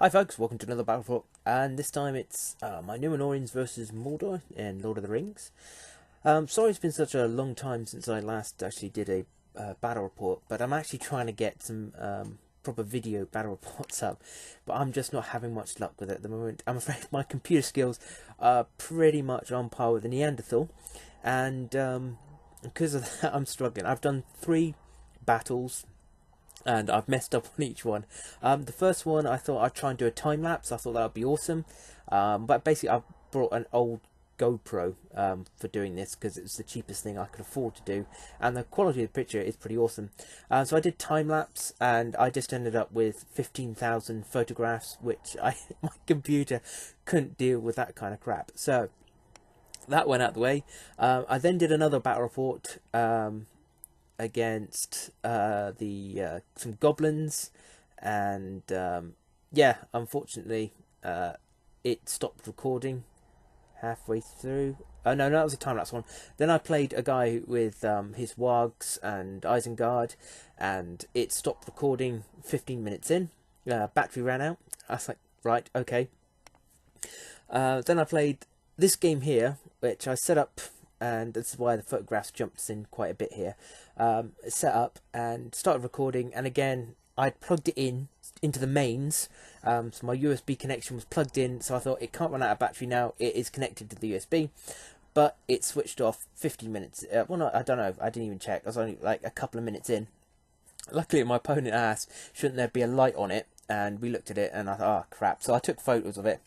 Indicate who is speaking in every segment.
Speaker 1: Hi folks, welcome to another Battle Report, and this time it's my Numenorians versus Mordor in Lord of the Rings. Sorry it's been such a long time since I last actually did a battle report, but I'm actually trying to get some proper video battle reports up, but I'm just not having much luck with it at the moment. I'm afraid my computer skills are pretty much on par with the Neanderthal, and because of that I'm struggling. I've done 3 battles and I've messed up on each one. The first one I thought I'd try and do a time lapse. I thought that would be awesome, but basically I've brought an old GoPro for doing this because it's the cheapest thing I could afford to do, and the quality of the picture is pretty awesome. So I did time lapse, and I just ended up with 15,000 photographs, which my computer couldn't deal with that kind of crap. So that went out the way. I then did another battle report. Against some goblins, and yeah, unfortunately it stopped recording halfway through. Oh no, that was a time-lapse one. Then I played a guy with his wargs and Isengard, and it stopped recording 15 minutes in. Battery ran out. I was like, right, okay. Then I played this game here, which I set up, and this is why the photographs jumps in quite a bit here. Set up and started recording, and again I'd plugged it into the mains, so my USB connection was plugged in, so I thought it can't run out of battery now, it is connected to the USB, but it switched off 15 minutes. Well, no, I don't know, I didn't even check, I was only like a couple of minutes in. Luckily my opponent asked, shouldn't there be a light on it, and we looked at it and I thought, oh crap, so I took photos of it.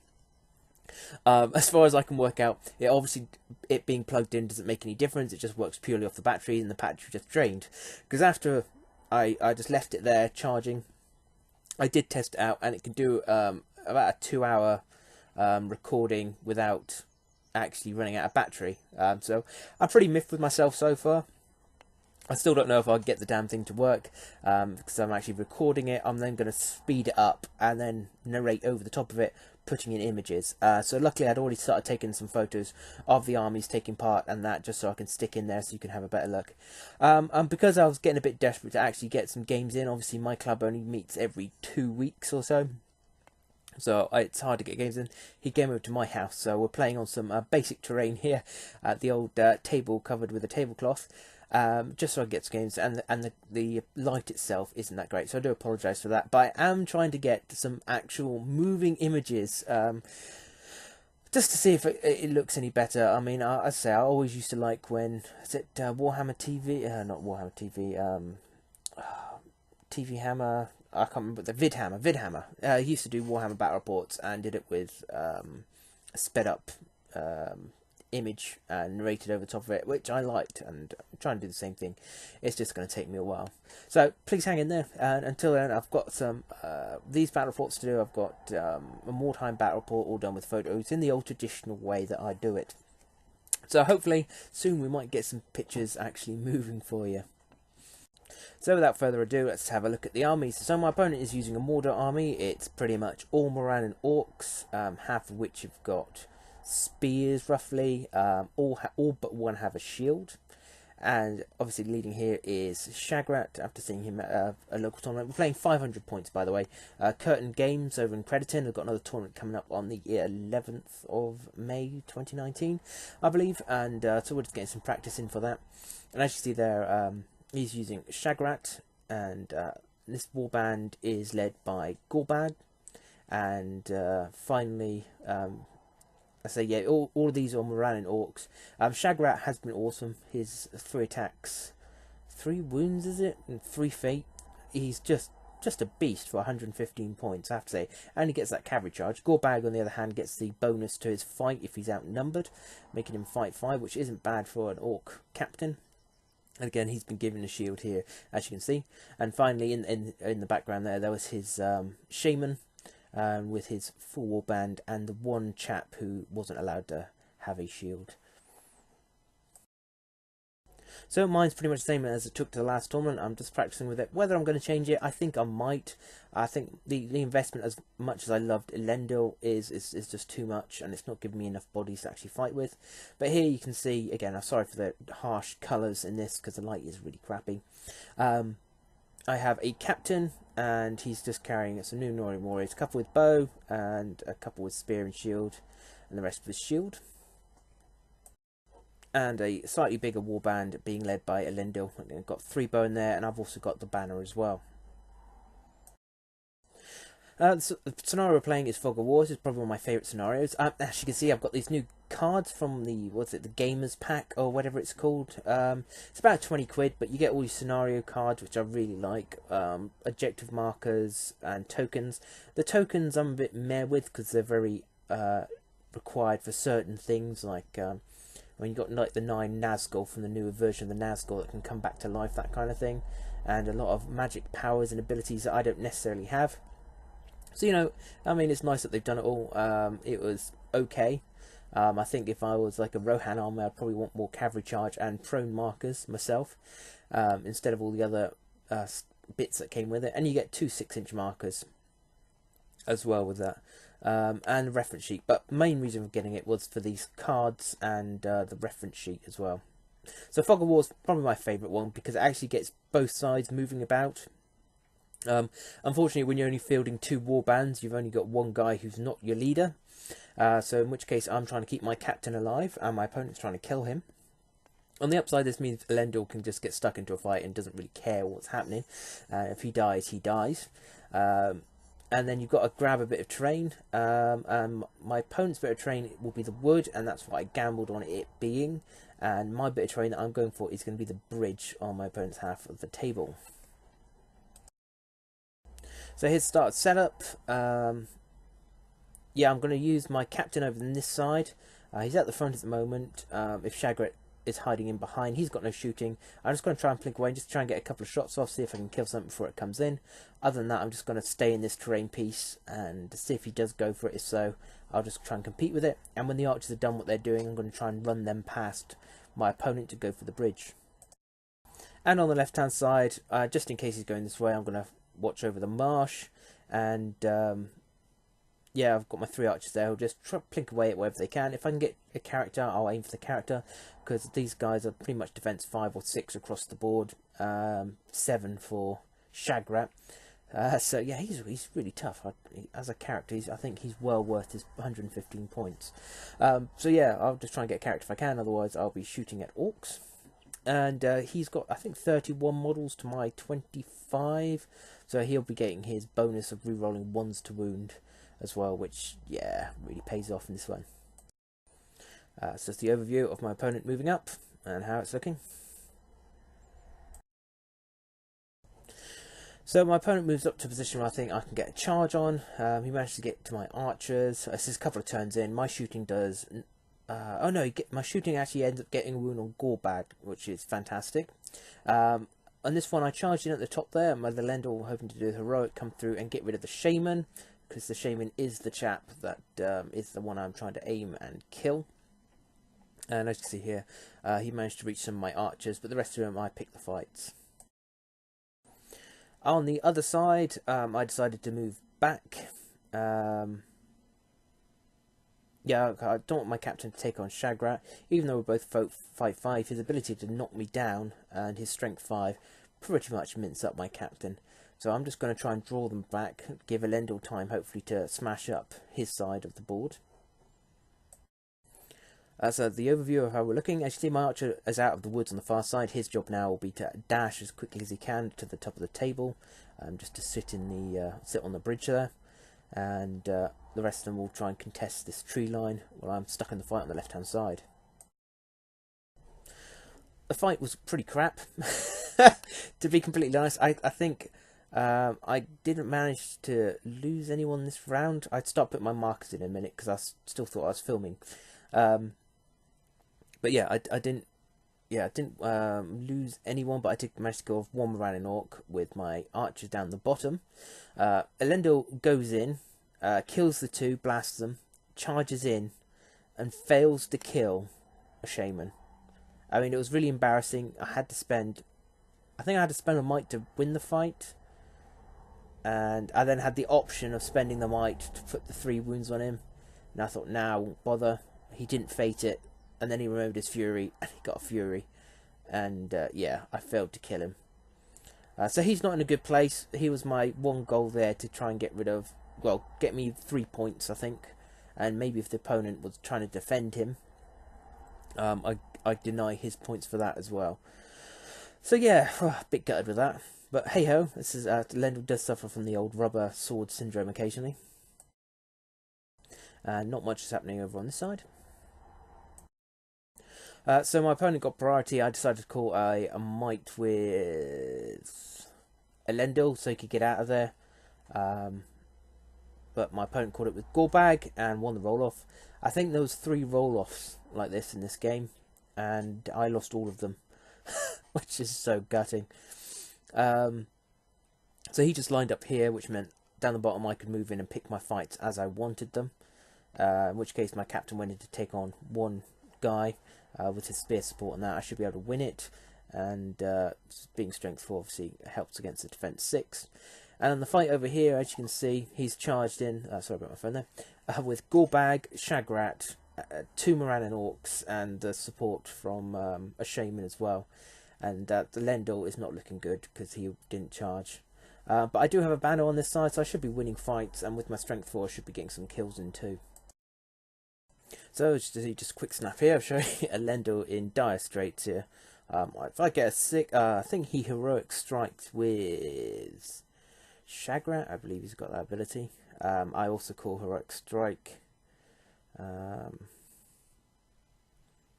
Speaker 1: As far as I can work out, it being plugged in doesn't make any difference. It just works purely off the battery, and the battery just drained. Because after I just left it there charging, I did test it out, and it can do about a 2-hour recording without actually running out of battery. So I'm pretty miffed with myself so far. I still don't know if I'll get the damn thing to work, because I'm actually recording it. I'm then going to speed it up and then narrate over the top of it, putting in images. So luckily I'd already started taking some photos of the armies taking part and that, just so I can stick in there so you can have a better look. And because I was getting a bit desperate to actually get some games in, obviously my club only meets every 2 weeks or so. So it's hard to get games in. He came over to my house, so we're playing on some basic terrain here. The old table covered with a tablecloth. Just so I get some games, and the light itself isn't that great, so I do apologise for that. But I am trying to get some actual moving images, just to see if it looks any better. I mean, I say I always used to like when Warhammer TV, not Warhammer TV, TV Hammer. I can't remember the Vidhammer. He used to do Warhammer battle reports and did it with sped up image and narrated over the top of it, which I liked, and I'm trying to do the same thing. It's just going to take me a while, so please hang in there, and until then I've got some these battle reports to do. I've got a Mordheim battle report all done with photos in the old traditional way that I do it, so hopefully soon we might get some pictures actually moving for you. So without further ado, let's have a look at the armies. So my opponent is using a Mordor army. It's pretty much all Moran and Orcs, half of which have got spears roughly. All but one have a shield. And obviously leading here is Shagrat, after seeing him at a local tournament. We're playing 500 points, by the way. Curtain Games over in Crediton. I've got another tournament coming up on the 11th of May 2019, I believe. And so we're just getting some practice in for that. And as you see there, he's using Shagrat, and this warband is led by Gorbag. And finally, I say, yeah, all of these are Moran and Orcs. Shagrat has been awesome. His 3 attacks, 3 wounds, is it? And 3 fate. He's just a beast for 115 points, I have to say. And he gets that cavalry charge. Gorbag, on the other hand, gets the bonus to his fight if he's outnumbered, making him fight 5, which isn't bad for an Orc captain. And again, he's been given a shield here, as you can see. And finally, in the background there was his shaman, with his full warband, and the one chap who wasn't allowed to have a shield. So mine's pretty much the same as it took to the last tournament. I'm just practicing with it. Whether I'm going to change it, I think I might. I think the investment, as much as I loved Elendil, is just too much, and it's not giving me enough bodies to actually fight with. But here you can see, again, I'm sorry for the harsh colours in this, because the light is really crappy. I have a captain, and he's just carrying some Numenor warriors, a couple with bow, and a couple with spear and shield, and the rest with shield. And a slightly bigger warband being led by Elendil. I've got 3 bow in there, and I've also got the banner as well. The scenario we're playing is Fog of Wars. It's probably one of my favourite scenarios. As you can see, I've got these new cards from the the Gamers Pack or whatever it's called. It's about 20 quid, but you get all these scenario cards, which I really like. Objective markers and tokens. The tokens I'm a bit meh with because they're very required for certain things, like when you got like the 9 Nazgul from the newer version of the Nazgul that can come back to life, that kind of thing, and a lot of magic powers and abilities that I don't necessarily have. So, you know, I mean, it's nice that they've done it all. It was okay. I think if I was like a Rohan army, I'd probably want more cavalry charge and prone markers myself, instead of all the other bits that came with it. And you get 2 6-inch markers as well with that, and a reference sheet. But the main reason for getting it was for these cards and the reference sheet as well. So Fog of War is probably my favourite one because it actually gets both sides moving about. Unfortunately, when you're only fielding 2 war bands, you've only got one guy who's not your leader. So in which case, I'm trying to keep my captain alive, and my opponent's trying to kill him. On the upside, this means Elendil can just get stuck into a fight and doesn't really care what's happening. If he dies, he dies. And then you've got to grab a bit of terrain. My opponent's bit of terrain will be the wood, and that's what I gambled on it being. And my bit of terrain that I'm going for is going to be the bridge on my opponent's half of the table. So here's start setup. Yeah, I'm going to use my captain over on this side. He's at the front at the moment. If Shagrat is hiding in behind, he's got no shooting. I'm just going to try and plink away and just try and get a couple of shots off, see if I can kill something before it comes in. Other than that, I'm just going to stay in this terrain piece and see if he does go for it. If so, I'll just try and compete with it. And when the archers are done what they're doing, I'm going to try and run them past my opponent to go for the bridge. And on the left-hand side, just in case he's going this way, I'm going to watch over the marsh. And yeah, I've got my 3 archers there. I'll just try plink away at wherever they can. If I can get a character, I'll aim for the character, because these guys are pretty much defense 5 or 6 across the board. 7 for Shagrat. So yeah, he's really tough. As a character, I think he's well worth his 115 points. So yeah, I'll just try and get a character if I can. Otherwise, I'll be shooting at orcs. And he's got, I think, 31 models to my 25. So he'll be getting his bonus of rerolling 1s to wound as well, which, yeah, really pays off in this one. So it's the overview of my opponent moving up and how it's looking. So my opponent moves up to a position where I think I can get a charge on. He managed to get to my archers. This is a couple of turns in. My shooting does... oh no, my shooting actually ends up getting a wound on Gorbag, which is fantastic. On this one, I charged in at the top there. My Elendil, hoping to do a heroic, come through and get rid of the shaman, because the shaman is the chap that is the one I'm trying to aim and kill. And as you can see here, he managed to reach some of my archers, but the rest of them I picked the fights. On the other side, I decided to move back. Yeah, I don't want my captain to take on Shagrat, even though we're both fight 5. His ability to knock me down and his strength 5 pretty much mince up my captain. So I'm just going to try and draw them back, give Elendil time hopefully to smash up his side of the board. So the overview of how we're looking, as you see, my archer is out of the woods on the far side. His job now will be to dash as quickly as he can to the top of the table, just to sit on the bridge there. And the rest of them will try and contest this tree line while I'm stuck in the fight on the left-hand side. The fight was pretty crap, to be completely honest. I think I didn't manage to lose anyone this round. I'd start putting my markers in a minute because I still thought I was filming. But yeah, I didn't lose anyone, but I did manage to go off one Morannon Orc with my archers down the bottom. Elendil goes in, kills the 2, blasts them, charges in, and fails to kill a shaman. I mean, it was really embarrassing. I had to spend a might to win the fight, and I then had the option of spending the might to put the 3 wounds on him. And I thought, nah, I won't bother. He didn't fate it. And then he removed his fury, and he got a fury. And yeah, I failed to kill him. So he's not in a good place. He was my one goal there to try and get rid of, well, get me 3 points, I think. And maybe if the opponent was trying to defend him, I deny his points for that as well. So yeah, a bit gutted with that. But hey ho, this is Lendl does suffer from the old rubber sword syndrome occasionally. Not much is happening over on this side. So my opponent got priority. I decided to call a might with Elendil so he could get out of there. But my opponent caught it with Gorbag and won the roll-off. I think there was 3 roll-offs like this in this game, and I lost all of them, which is so gutting. So he just lined up here, which meant down the bottom I could move in and pick my fights as I wanted them. In which case my captain went in to take on one guy with his spear support, and that I should be able to win it. And being strength 4 obviously helps against the defense 6. And on the fight over here, as you can see, he's charged in, sorry about my phone there, with Gorbag, Shagrat, 2 Morannon Orcs, and the support from a Shaman as well. And the Lendl is not looking good because he didn't charge. But I do have a banner on this side, so I should be winning fights, and with my strength 4 I should be getting some kills in too. So just quick snap here, I'll show you a Lendl in dire straits here. If I get a sick, I think he heroic strikes with Shagrat, I believe he's got that ability. I also call heroic strike.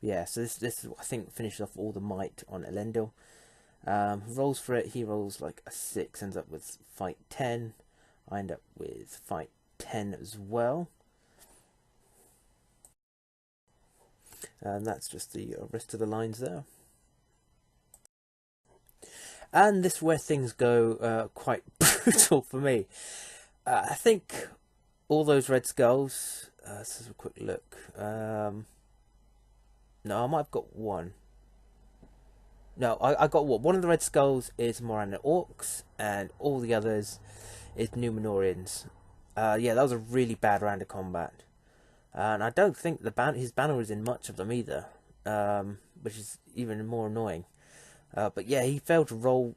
Speaker 1: Yeah, so this I think finishes off all the might on Elendil. Rolls for it, he rolls like a 6, ends up with fight 10. I end up with fight 10 as well. And that's just the rest of the lines there. And this is where things go quite brutal for me. I think all those red skulls, let's have a quick look. No, I might have got one. No, I got one. One of the red skulls is Morannon Orcs, and all the others is Numenorians. Yeah, that was a really bad round of combat. And I don't think his banner is in much of them either, which is even more annoying. But yeah, he failed to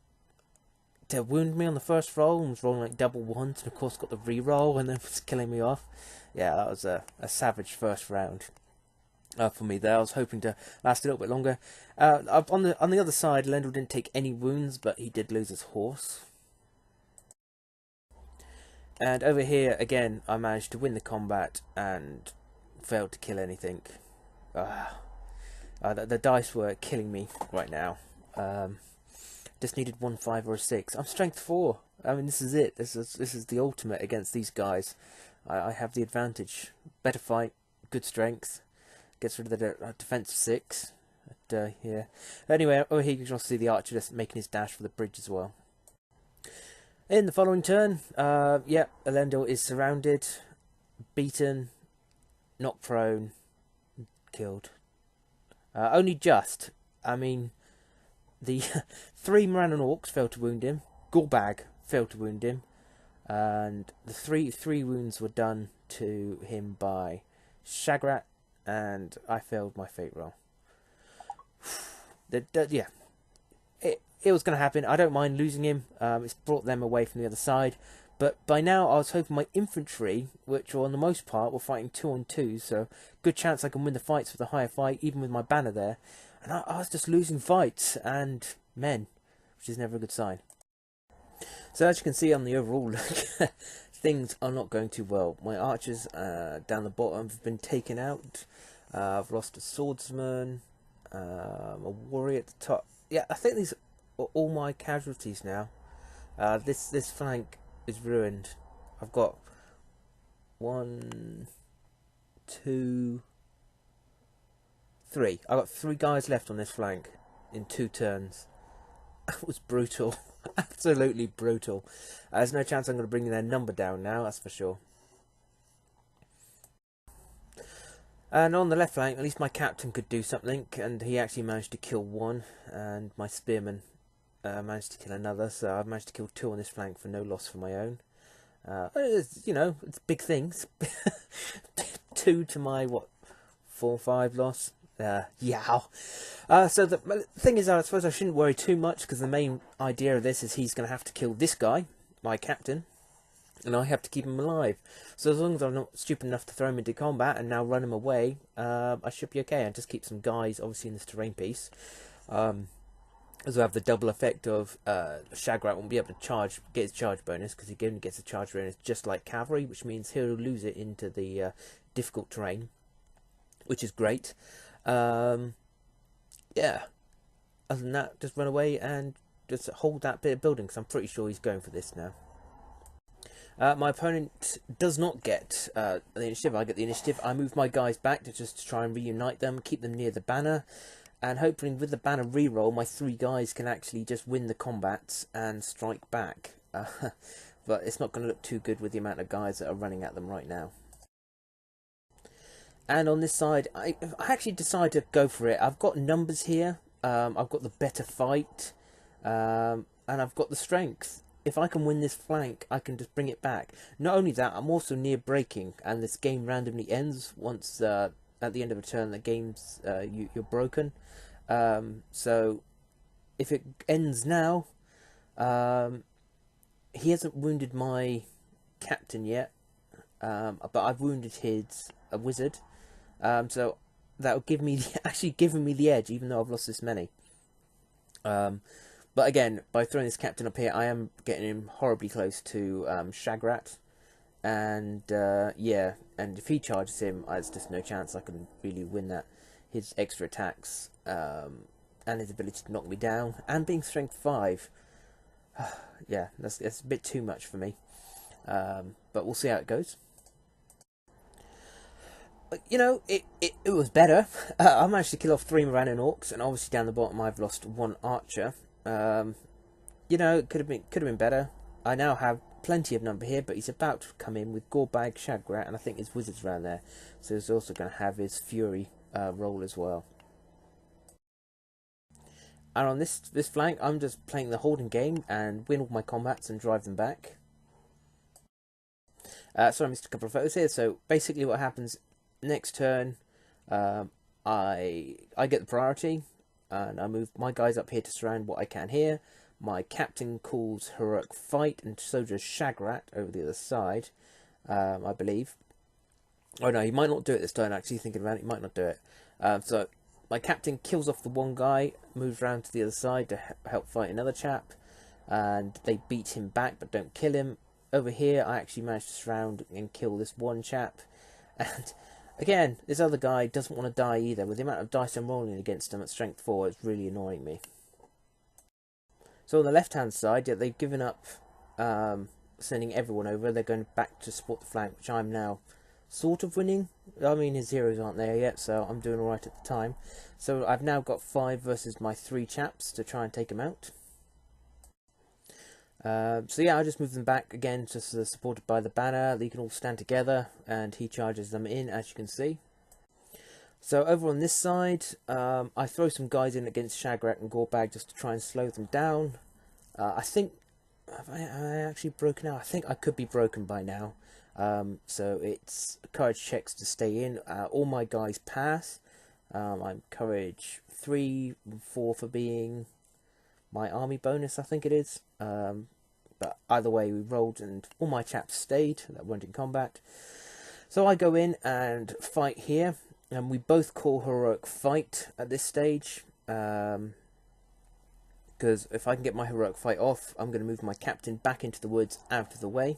Speaker 1: wound me on the first roll, and was rolling like double ones, and of course got the re-roll, and then was killing me off. Yeah, that was a savage first round for me there. I was hoping to last a little bit longer. On the other side, Lendl didn't take any wounds, but he did lose his horse. And over here, again, I managed to win the combat and failed to kill anything. The dice were killing me right now. Just needed 1, 5, or a 6. I'm strength 4. I mean, this is it. This is the ultimate against these guys. I have the advantage. Better fight, good strength. Gets rid of the defense 6. But, yeah. Anyway, over here you can also see the archer just making his dash for the bridge as well. In the following turn, yeah, Elendil is surrounded, beaten, knocked prone, killed. Only just. I mean, the 3 Morannon Orcs failed to wound him. Gorbag failed to wound him. And the three wounds were done to him by Shagrat, and I failed my fate roll. Yeah. It was going to happen. I don't mind losing him. It's brought them away from the other side. But by now, I was hoping my infantry, which on the most part were fighting 2-on-2, so good chance I can win the fights with a higher fight, even with my banner there. And I was just losing fights and men, which is never a good sign. So as you can see on the overall look, things are not going too well. My archers down the bottom have been taken out. I've lost a swordsman, a warrior at the top. Yeah, I think these are all my casualties now. This flank is ruined. I've got 1, 2, 3. I've got 3 guys left on this flank in 2 turns. That was brutal. Absolutely brutal. There's no chance I'm going to bring their number down now, that's for sure. And on the left flank, at least my captain could do something, and he actually managed to kill 1, and my spearman managed to kill another, so I've managed to kill 2 on this flank for no loss for my own. You know, it's big things. 2 to my, 4 or 5 loss. Yow. So the thing is, I suppose I shouldn't worry too much, because the main idea of this is he's going to have to kill this guy, my captain, and I have to keep him alive. So as long as I'm not stupid enough to throw him into combat and now run him away, I should be okay. And just keep some guys, obviously, in this terrain piece. As well have the double effect of Shagrat won't be able to get his charge bonus, because he only gets a charge bonus just like cavalry, which means he'll lose it into the difficult terrain, which is great. Yeah. Other than that, just run away and just hold that bit of building, because I'm pretty sure he's going for this now. My opponent does not get the initiative. I get the initiative. I move my guys back to just try and reunite them, keep them near the banner, and hopefully with the banner reroll, my 3 guys can actually just win the combats and strike back. But it's not going to look too good with the amount of guys that are running at them right now. And on this side, I actually decided to go for it. I've got numbers here. I've got the better fight, and I've got the strength. If I can win this flank, I can just bring it back. Not only that, I'm also near breaking, and this game randomly ends once at the end of a turn the game's you're broken. So if it ends now, he hasn't wounded my captain yet, but I've wounded his wizard. So that will give me actually giving me the edge, even though I've lost this many. But again, by throwing this captain up here, I am getting him horribly close to Shagrat. And yeah, and if he charges him, there's just no chance I can really win that. His extra attacks and his ability to knock me down, and being strength 5, yeah, that's a bit too much for me. But we'll see how it goes. You know, it was better. I managed to kill off 3 Morannon orcs, and obviously down the bottom I've lost 1 archer. You know, it could have been better. I now have plenty of number here, but he's about to come in with Gorbag, Shagrat, and I think his wizard's around there. So he's also going to have his Fury roll as well. And on this flank, I'm just playing the holding game and win all my combats and drive them back. Sorry, I missed a couple of photos here. So basically, what happens next turn? I get the priority, and I move my guys up here to surround what I can here. My captain calls heroic fight, and so does Shagrat over the other side, I believe. Oh no, he might not do it this turn. Actually, thinking about it, he might not do it. So my captain kills off the one guy, moves around to the other side to help fight another chap, and they beat him back but don't kill him. Over here, I actually managed to surround and kill this one chap, and again, this other guy doesn't want to die either. With the amount of dice I'm rolling against him at strength 4, it's really annoying me. So on the left-hand side, yeah, they've given up sending everyone over. They're going back to support the flank, which I'm now sort of winning. I mean, his heroes aren't there yet, so I'm doing alright at the time. So I've now got 5 versus my 3 chaps to try and take him out. So yeah, I just move them back again, just supported by the banner. They can all stand together, and he charges them in, as you can see. So over on this side, I throw some guys in against Shagrat and Gorbag just to try and slow them down. I think, have I actually broken out? I think I could be broken by now. So it's courage checks to stay in. All my guys pass. I'm courage 3, 4 for being my army bonus, I think it is. But either way, we rolled and all my chaps stayed that weren't in combat. So I go in and fight here. And we both call heroic fight at this stage, because if I can get my heroic fight off, I'm going to move my captain back into the woods out of the way,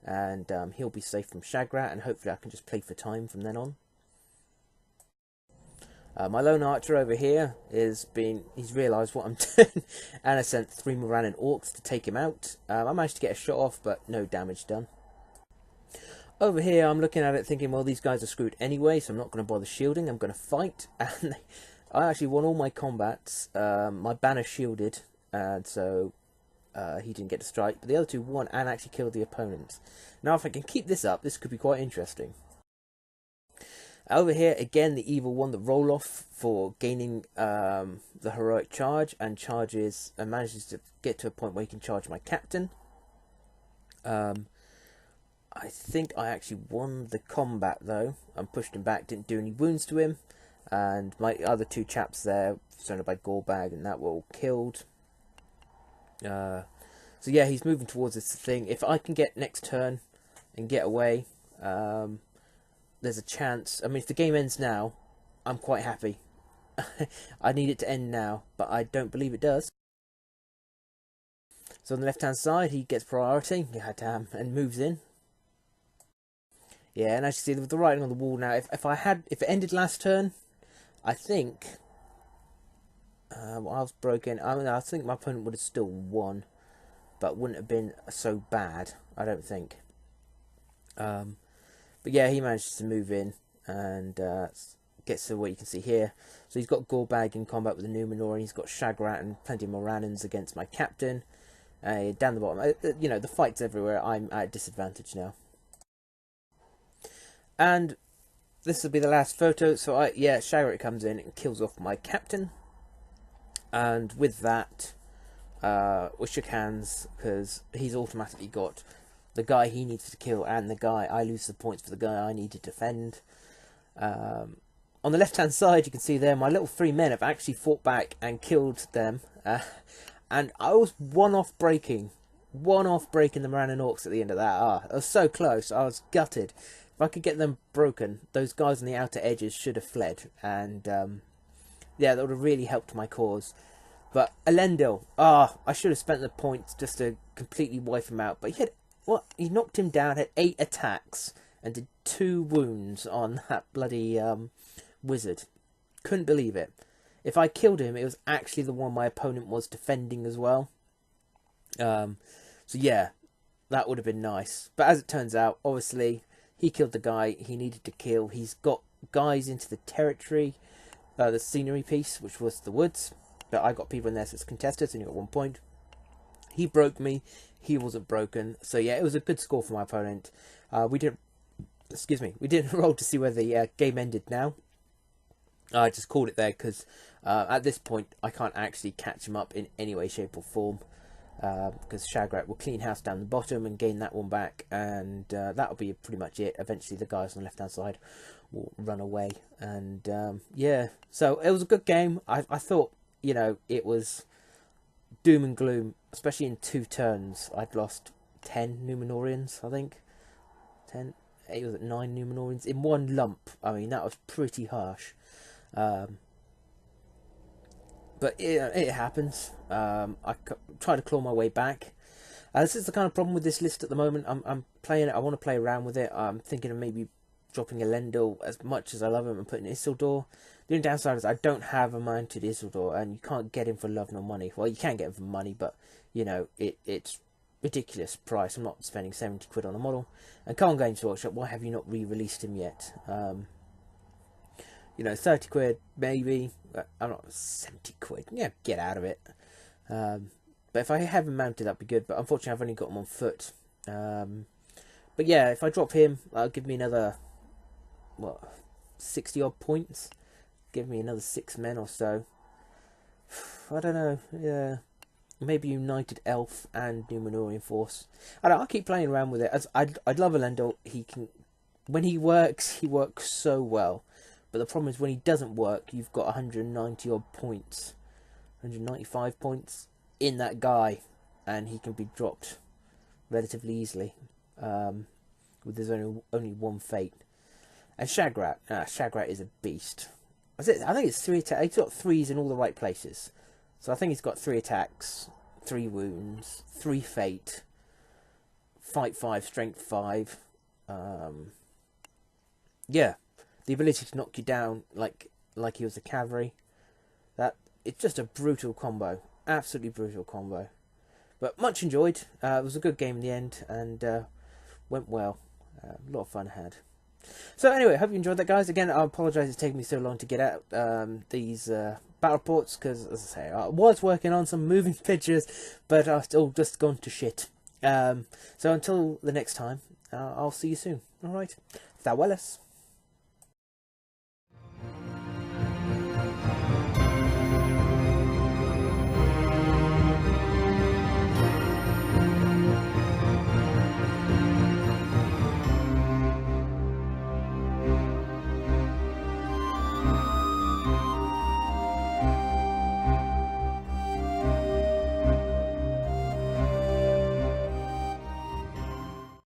Speaker 1: and he'll be safe from Shagrat, and hopefully I can just play for time from then on. My lone archer over here he's realised what I'm doing, and I sent 3 Morannon orcs to take him out. I managed to get a shot off, but no damage done. Over here, I'm looking at it thinking, well, these guys are screwed anyway, so I'm not going to bother shielding. I'm going to fight, and I actually won all my combats. My banner shielded, and so he didn't get to strike. But the other 2 won and actually killed the opponents. Now, if I can keep this up, this could be quite interesting. Over here, again, the evil one, the roll-off for gaining the heroic charge, and manages to get to a point where he can charge my captain. I think I actually won the combat, though. I pushed him back, didn't do any wounds to him. and my other two chaps there, surrounded by Gorebag, and that were all killed. So yeah, he's moving towards this thing. If I can get next turn and get away, there's a chance. I mean, if the game ends now, I'm quite happy. I need it to end now, but I don't believe it does. So on the left-hand side, he gets priority, and moves in. Yeah, and as you see, with the writing on the wall now, if it ended last turn, I think I was broken. I mean, I think my opponent would have still won, but wouldn't have been so bad, I don't think. But yeah, he manages to move in and gets to what you can see here. So he's got Gorebag in combat with the Numenor, and he's got Shagrat and plenty of Morannons against my captain. Down the bottom, you know, the fight's everywhere. I'm at a disadvantage now. And this will be the last photo. So Shagrat comes in and kills off my captain. And with that, we shook hands because he's automatically got the guy he needs to kill and the guy I lose the points for the guy I need to defend. On the left-hand side, you can see there my little 3 men have actually fought back and killed them. And I was one off breaking the Morannon Orcs at the end of that. I was so close. I was gutted. If I could get them broken, those guys on the outer edges should have fled. And yeah, that would have really helped my cause. But Elendil, I should have spent the points just to completely wipe him out. But he knocked him down, had 8 attacks, and did 2 wounds on that bloody wizard. Couldn't believe it. If I killed him, it was actually the one my opponent was defending as well. So yeah, that would have been nice. But as it turns out, obviously, he killed the guy he needed to kill. He's got guys into the territory, the scenery piece, which was the woods. But I got people in there, so it's contested, so only got 1 point. He broke me. He wasn't broken. So yeah, it was a good score for my opponent. We didn't roll to see where the game ended now. I just called it there because at this point I can't actually catch him up in any way, shape or form, because Shagrat will clean house down the bottom and gain that one back, and that'll be pretty much it. Eventually the guys on the left hand side will run away, and yeah, so it was a good game. I thought, you know, it was doom and gloom, especially in 2 turns. I'd lost 10 Numenorians, I think. 10, 8, was it 9 Numenorians in one lump? I mean, that was pretty harsh. But it happens. I try to claw my way back. This is the kind of problem with this list at the moment. I'm playing it. I want to play around with it. I'm thinking of maybe dropping Elendil, as much as I love him, and putting Isildur. The only downside is I don't have a mounted Isildur, and you can't get him for love nor money. Well, you can get him for money, but you know it's ridiculous price. I'm not spending 70 quid on a model. And come on, Games Workshop, why have you not re-released him yet? You know, 30 quid, maybe. I'm not 70 quid. Yeah, get out of it. But if I have him mounted, that'd be good. But unfortunately, I've only got him on foot. But yeah, if I drop him, that'll give me another, 60 odd points. Give me another 6 men or so. I don't know. Yeah, maybe United Elf and Numenorian Force. I don't know, I'll keep playing around with it. I'd love Elendil. He can, when he works so well. But the problem is when he doesn't work, you've got 190 odd points, 195 points in that guy, and he can be dropped relatively easily with his only 1 fate. And Shagrat is a beast. I think it's 3 attacks. He's got 3s in all the right places. So I think he's got 3 attacks, 3 wounds, 3 fate, fight 5, strength 5. Yeah. The ability to knock you down like he was a cavalry. It's just a brutal combo. Absolutely brutal combo. But much enjoyed. It was a good game in the end, and went well. A lot of fun had. So anyway, hope you enjoyed that, guys. Again, I apologise it's taken me so long to get out these battle reports, because, as I say, I was working on some moving pictures, but I've still just gone to shit. So until the next time, I'll see you soon. Alright. Farewellas.